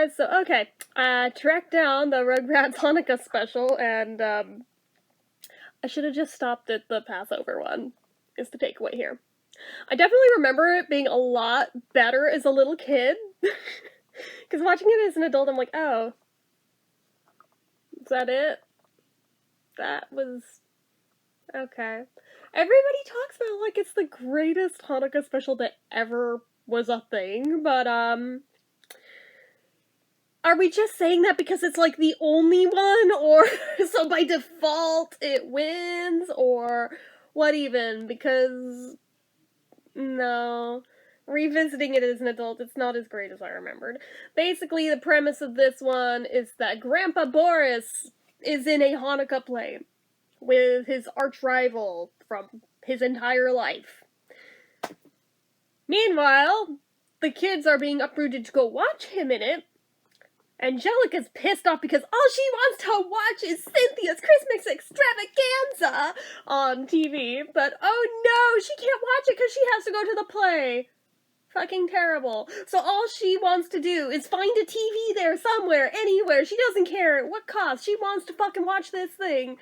guys, so okay, tracked down the Rugrats Hanukkah special, and I should have just stopped at the Passover one, is the takeaway here. I definitely remember it being a lot better as a little kid, because watching it as an adult, I'm like, oh, is that it? That was... okay. Everybody talks about it like it's the greatest Hanukkah special that ever was a thing, but, are we just saying that because it's, like, the only one, or so by default it wins, or what even? Because, no. Revisiting it as an adult, it's not as great as I remembered. Basically, the premise of this one is that Grandpa Boris is in a Hanukkah play with his arch-rival from his entire life. Meanwhile, the kids are being uprooted to go watch him in it. Angelica's pissed off because all she wants to watch is Cynthia's Christmas extravaganza on TV, but oh no, she can't watch it because she has to go to the play. Fucking terrible. So all she wants to do is find a TV there somewhere, anywhere. She doesn't care at what cost. She wants to fucking watch this thing.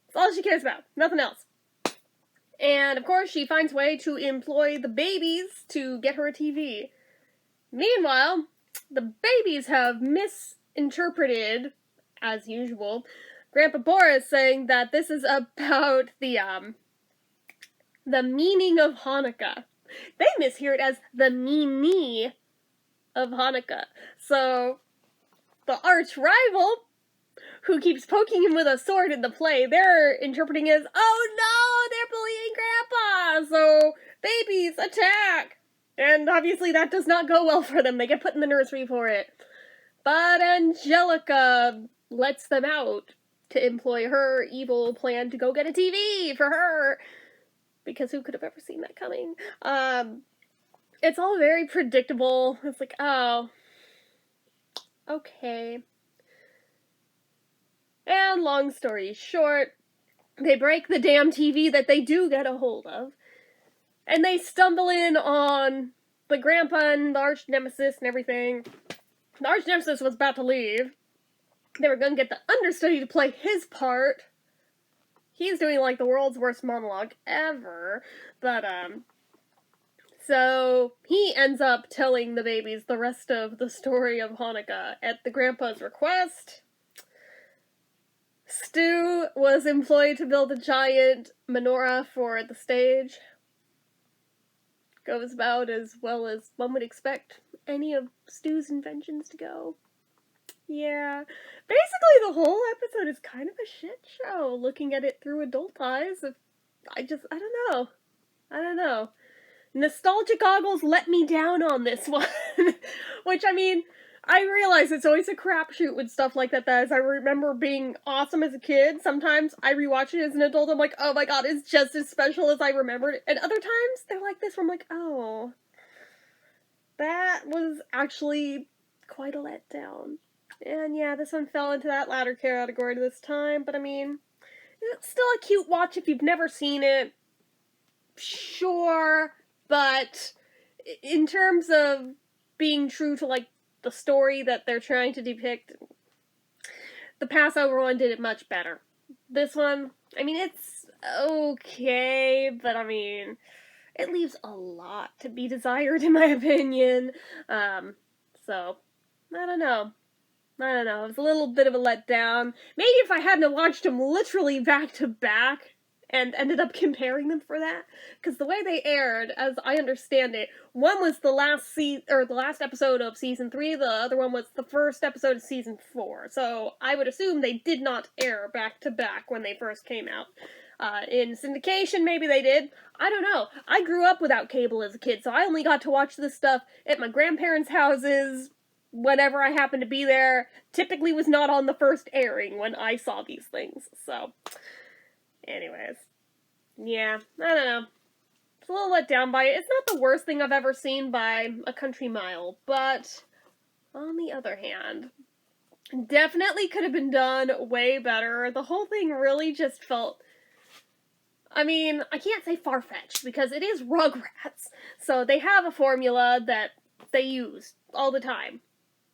That's all she cares about. Nothing else. And of course, she finds a way to employ the babies to get her a TV. Meanwhile, the babies have misinterpreted, as usual, Grandpa Boris saying that this is about the meaning of Hanukkah. They mishear it as the meaning of Hanukkah. So, the arch-rival, who keeps poking him with a sword in the play, they're interpreting it as, oh no, they're bullying Grandpa! So, babies, attack! And obviously that does not go well for them. They get put in the nursery for it. But Angelica lets them out to employ her evil plan to go get a TV for her. Because who could have ever seen that coming? It's all very predictable. It's like, oh, okay. And long story short, they break the damn TV that they do get a hold of. And they stumble in on the grandpa and the arch nemesis and everything. The arch nemesis was about to leave. They were going to get the understudy to play his part. He's doing, like, the world's worst monologue ever. But, so he ends up telling the babies the rest of the story of Hanukkah at the grandpa's request. Stu was employed to build a giant menorah for the stage. Goes about as well as one would expect any of Stu's inventions to go. Yeah. Basically, the whole episode is kind of a shit show, looking at it through adult eyes. I don't know. Nostalgia goggles let me down on this one. Which, I mean, I realize it's always a crapshoot with stuff like that, as I remember being awesome as a kid. Sometimes I rewatch it as an adult, I'm like, oh my god, it's just as special as I remembered it. And other times, they're like this, where I'm like, oh, that was actually quite a letdown. And yeah, this one fell into that latter category this time, but I mean, it's still a cute watch if you've never seen it. Sure, but in terms of being true to, like, the story that they're trying to depict, the Passover one did it much better. This one, I mean, it's okay, but I mean, it leaves a lot to be desired, in my opinion. So, I don't know. It was a little bit of a letdown. Maybe if I hadn't watched them literally back to back and ended up comparing them for that, because the way they aired, as I understand it, one was the last episode of season 3, the other one was the first episode of season 4. So I would assume they did not air back to back when they first came out. In syndication, maybe they did. I don't know. I grew up without cable as a kid, so I only got to watch this stuff at my grandparents' houses whenever I happened to be there. Typically was not on the first airing when I saw these things, so... anyways. Yeah, I don't know. It's a little let down by it. It's not the worst thing I've ever seen by a country mile, but on the other hand, definitely could have been done way better. The whole thing really just felt... I mean, I can't say far-fetched, because it is Rugrats, so they have a formula that they use all the time.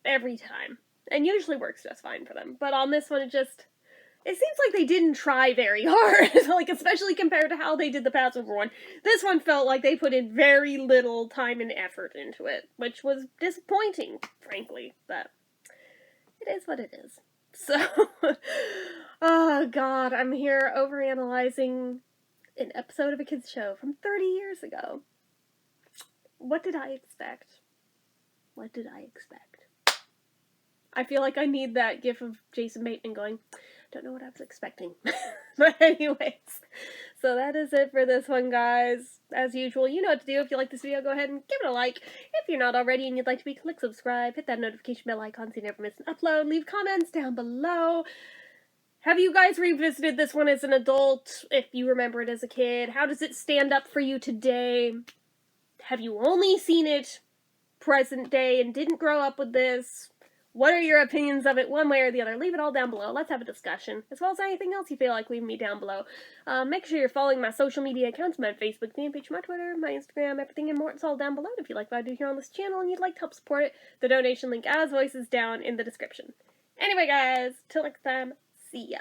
every time. And usually works just fine for them. But on this one, it seems like they didn't try very hard. Like, especially compared to how they did the Passover one. This one felt like they put in very little time and effort into it, which was disappointing, frankly. But it is what it is. So, oh god, I'm here overanalyzing an episode of a kids show from 30 years ago. What did I expect? What did I expect? I feel like I need that gif of Jason Bateman going, don't know what I was expecting. But anyways, so that is it for this one, guys. As usual, you know what to do. If you like this video, go ahead and give it a like. If you're not already and you'd like to be, click subscribe. Hit that notification bell icon so you never miss an upload. Leave comments down below. Have you guys revisited this one as an adult? If you remember it as a kid, how does it stand up for you today? Have you only seen it present day and didn't grow up with this? What are your opinions of it one way or the other? Leave it all down below. Let's have a discussion. As well as anything else you feel like leaving me down below. Make sure you're following my social media accounts, my Facebook fan page, my Twitter, my Instagram, everything and more. It's all down below. If you like what I do here on this channel and you'd like to help support it, the donation link as always is down in the description. Anyway, guys, till next time, see ya.